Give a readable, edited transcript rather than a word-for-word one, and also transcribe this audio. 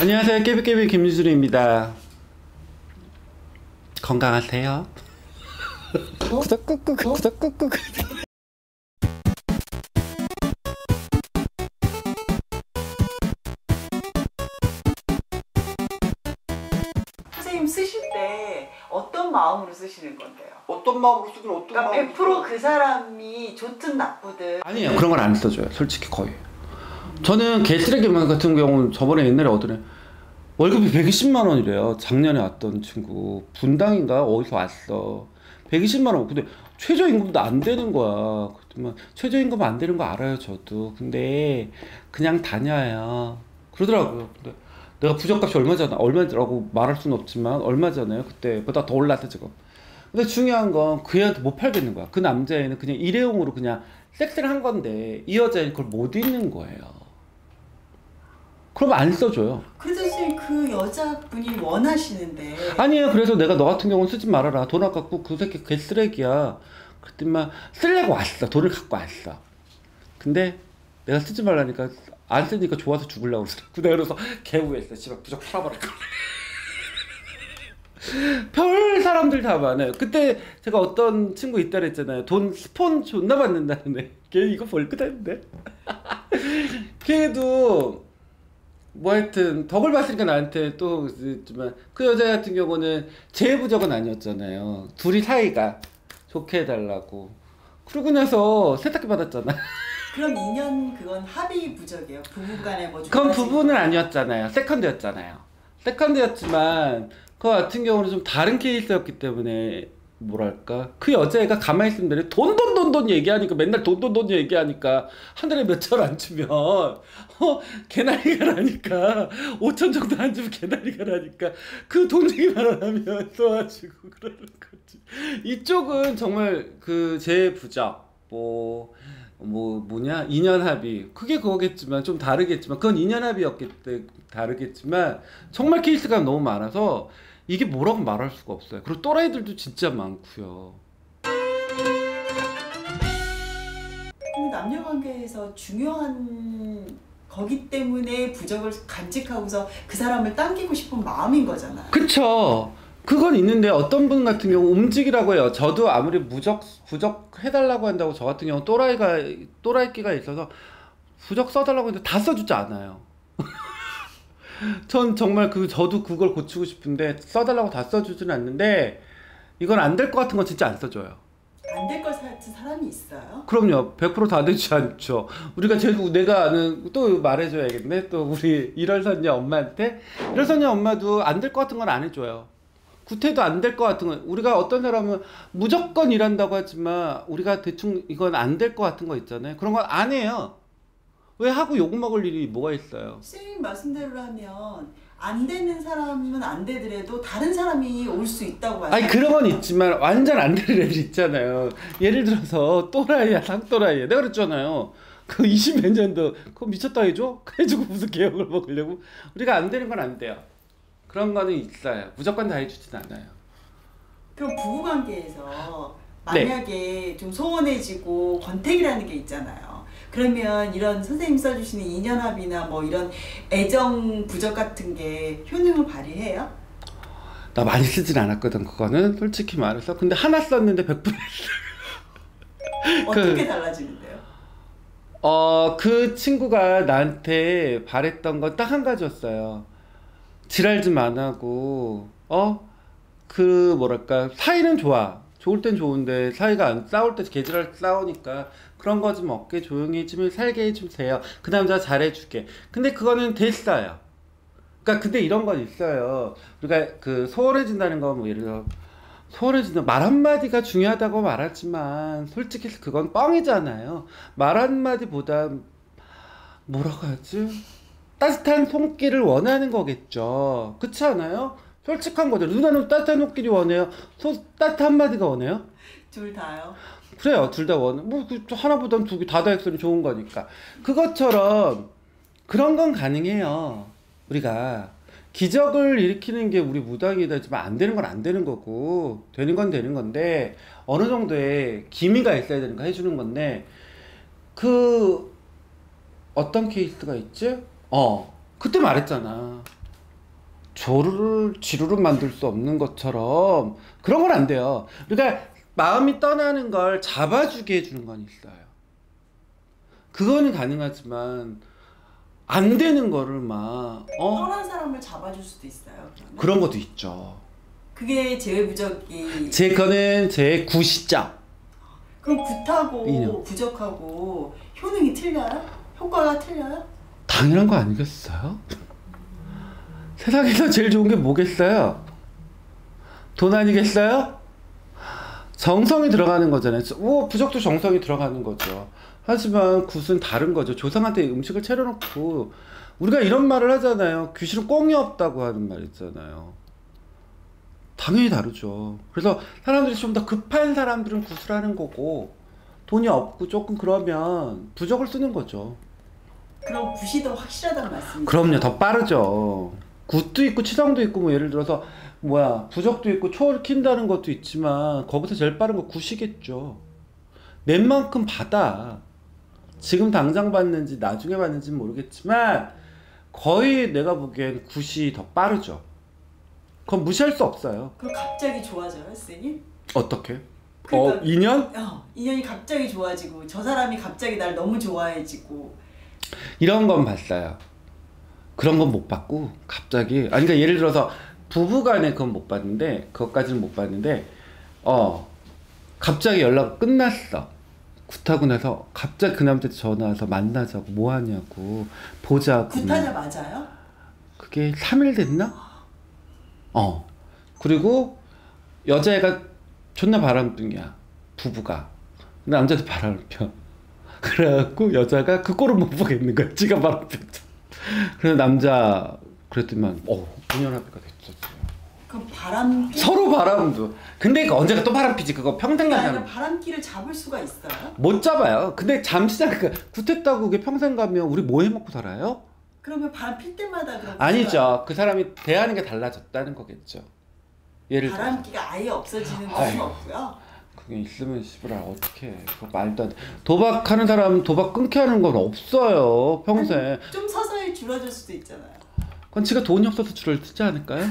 안녕하세요. 깨비깨비 김유준입니다. 건강하세요? 구독 꾹꾹 구독 꾹꾹. 선생님 쓰실 때 어떤 마음으로 쓰시는 건데요? 어떤 마음으로 쓰긴 어떤 그러니까 마음으로 100%그 사람이 좋든 나쁘든 아니에요. 그런 건 안 써줘요. 솔직히 거의. 저는 개쓰레기 같은 경우는 저번에 옛날에 어떤 월급이 120만 원이래요. 작년에 왔던 친구 분당인가 어디서 왔어. 120만 원. 근데 최저임금도 안 되는 거야. 그랬더니 최저임금 안 되는 거 알아요 저도. 근데 그냥 다녀요 그러더라고요. 근데 내가 부적값이 얼마라고 말할 수는 없지만 얼마잖아요. 그때보다 더 올랐어 지금. 근데 중요한 건 그 애한테 못 팔겠는 거야. 그 남자애는 그냥 일회용으로 그냥 섹스를 한 건데 이 여자애는 그걸 못 잊는 거예요. 그럼 안 써줘요. 그래도 선생님 그 여자분이 원하시는데 아니에요. 그래서 내가 너 같은 경우는 쓰지 말아라. 돈 아깝고 그 새끼 개쓰레기야. 그랬더니만 쓰려고 왔어. 돈을 갖고 왔어. 근데 내가 쓰지 말라니까 안 쓰니까 좋아서 죽으려고 그러더라고. 내가 그래서 개우했어. 집에 부적 팔아버릴 거야. 별 사람들 다 많아요. 그때 제가 어떤 친구 있다 그랬잖아요. 돈 스폰 존나 받는다는 애. 걔 이거 벌금 했는데. 걔도 뭐 하여튼 덕을 봤으니까 나한테 또 있지만 그 여자 같은 경우는 제 부적은 아니었잖아요. 둘이 사이가 좋게 해달라고. 그러고 나서 세탁기 받았잖아. 그럼 2년 그건 합의 부적이에요? 부부간에 뭐 그건 부부는 아니었잖아요. 세컨드였잖아요. 세컨드였지만 그 같은 경우는 좀 다른 케이스였기 때문에 뭐랄까 그 여자애가 가만히 있으면 되네. 돈 얘기하니까 맨날 돈 얘기하니까 한 달에 몇천 안 주면 개나리가 나니까 5천 정도 안 주면 개나리가 나니까 그 돈 얘기만 안 하면 써가지고 그러는 거지. 이쪽은 정말 그 제 부적 뭐냐 2년 합의 그게 그거겠지만 좀 다르겠지만 그건 2년 합의였기 때문에 다르겠지만 정말 케이스가 너무 많아서 이게 뭐라고 말할 수가 없어요. 그리고 또라이들도 진짜 많고요. 근데 남녀 관계에서 중요한 거기 때문에 부적을 간직하고서 그 사람을 당기고 싶은 마음인 거잖아요. 그쵸. 그건 있는데 어떤 분 같은 경우 움직이라고 해요. 저도 아무리 부적 해달라고 한다고 저 같은 경우 또라이끼가 있어서 부적 써달라고 했는데 다 써주지 않아요. 전 정말 저도 그걸 고치고 싶은데 써달라고 다 써주지는 않는데 이건 안 될 것 같은 건 진짜 안 써줘요. 안 될 것 같은 사람이 있어요? 그럼요. 100% 다 되지 않죠. 우리가 내가 아는 또 말해줘야겠네. 또 우리 일월선녀 엄마한테 일월선녀 엄마도 안 될 것 같은 건 안 해줘요. 구태도 안 될 것 같은 건 우리가 어떤 사람은 무조건 일한다고 하지만 우리가 대충 이건 안 될 것 같은 거 있잖아요. 그런 건 안 해요. 왜 하고 욕먹을 일이 뭐가 있어요. 선생님 말씀대로라면 안 되는 사람은 안 되더라도 다른 사람이 올 수 있다고 봐요. 아니 그런 건 있지만 완전 안 되는 애들 있잖아요. 예를 들어서 또라이야 상또라이야. 내가 그랬잖아요. 그 20몇 년도 그거 미쳤다 해줘? 해주고 무슨 개혁을 먹으려고. 우리가 안 되는 건 안 돼요. 그런 거는 있어요. 무조건 다 해주진 않아요. 그럼 부부관계에서 만약에 좀 소원해지고 권태기라는 게 있잖아요. 그러면 이런 선생님 써주시는 인연합의나 뭐 이런 애정 부적 같은 게 효능을 발휘해요? 나 많이 쓰진 않았거든 그거는 솔직히 말해서. 근데 하나 썼는데 100% 어떻게 달라지는데요? 그 친구가 나한테 바랬던 건 딱 한 가지였어요. 지랄 좀 안 하고 그 뭐랄까 사이는 좋아. 좋을 땐 좋은데 사이가 안 싸울 때 개지랄 싸우니까 그런 거 좀 어깨 조용히 좀 살게 해주세요. 그 남자 잘해줄게. 근데 그거는 됐어요. 그러니까 근데 이런 건 있어요. 우리가 그 소원해진다는 거 뭐 예를 들어 소원해진다 말 한마디가 중요하다고 말하지만 솔직히 그건 뻥이잖아요. 말 한마디보다 뭐라고 하지? 따뜻한 손길을 원하는 거겠죠. 그렇지 않아요? 솔직한 거죠. 누나는 따뜻한 손길이 원해요? 따뜻한 한마디가 원해요? 둘 다요? 그래요. 둘 다 원해. 뭐 하나보단 두 개 다 했으면 좋은 거니까. 그것처럼 그런 건 가능해요. 우리가 기적을 일으키는 게 우리 무당이다지만 안 되는 건 안 되는 거고 되는 건 되는 건데 어느 정도의 기미가 있어야 되는 거 해주는 건데 그 어떤 케이스가 있지? 그때 말했잖아. 조루를 지루를 만들 수 없는 것처럼 그런 건 안 돼요. 그러니까 마음이 떠나는 걸 잡아주게 해주는 건 있어요. 그거는 가능하지만 안 되는 거를 막 떠난 사람을 잡아줄 수도 있어요. 그러면? 그런 것도 있죠. 그게 제외부적이 그거는 제 구시점. 그럼 굿하고 인연. 부적하고 효능이 틀려요? 효과가 틀려요? 당연한 거 아니겠어요? 세상에서 제일 좋은 게 뭐겠어요? 돈 아니겠어요? 정성이 들어가는 거잖아요. 부적도 정성이 들어가는 거죠. 하지만 굿은 다른 거죠. 조상한테 음식을 차려놓고 우리가 이런 말을 하잖아요. 귀신은 꽁이 없다고 하는 말 있잖아요. 당연히 다르죠. 그래서 사람들이 좀 더 급한 사람들은 굿을 하는 거고 돈이 없고 조금 그러면 부적을 쓰는 거죠. 그럼 굿이 더 확실하다는 말씀이죠? 그럼요. 더 빠르죠. 굿도 있고 치성도 있고 뭐 예를 들어서 부적도 있고 초를 킨다는 것도 있지만 거기서 제일 빠른 거 굿이겠죠. 낸 만큼 받아. 지금 당장 받는지 나중에 받는지는 모르겠지만 거의 내가 보기엔 굿이 더 빠르죠. 그건 무시할 수 없어요. 그럼 갑자기 좋아져요, 선생님? 어떻게? 그러니까, 인연? 인연이 갑자기 좋아지고 저 사람이 갑자기 날 너무 좋아해지고 이런 건 봤어요. 그런 건 못 봤고 갑자기 그러니까 예를 들어서 부부간에 그건 못 봤는데 그것까지는 못 봤는데 갑자기 연락 끝났어. 굿하고 나서 갑자기 그 남자한테 전화 와서 만나자고 뭐 하냐고 보자고. 굿하자 맞아요? 그게 3일 됐나? 그리고 여자애가 존나 바람둥이야. 부부가. 남자도 바람을 펴. 그래갖고 여자가 그 꼴을 못 보겠는 거야. 지가 바람 폈죠. 그래서 남자 그랬더니만 인연합의가 됐었어요. 그럼 바람 서로 바람도. 근데 언제가 또 바람 피지. 그거 평생 아니라 가면 바람기를 잡을 수가 있어요? 못 잡아요. 근데 잠시 잠깐 굿했다고 그게 평생 가면 우리 뭐 해먹고 살아요? 그러면 바람 필 때마다 그럼 아니죠. 그 사람이 대하는 게 달라졌다는 거겠죠. 예를 들어서 바람기가 아예 없어지는 것은 없고요. 그게 있으면 씨부라 어떡해. 그거 말도 안 돼. 도박하는 사람 도박 끊게 하는 건 없어요. 평생. 아니, 좀 서서히 줄어들 수도 있잖아요. 그건 지가 돈이 없어서 줄을 쓰지 않을까요?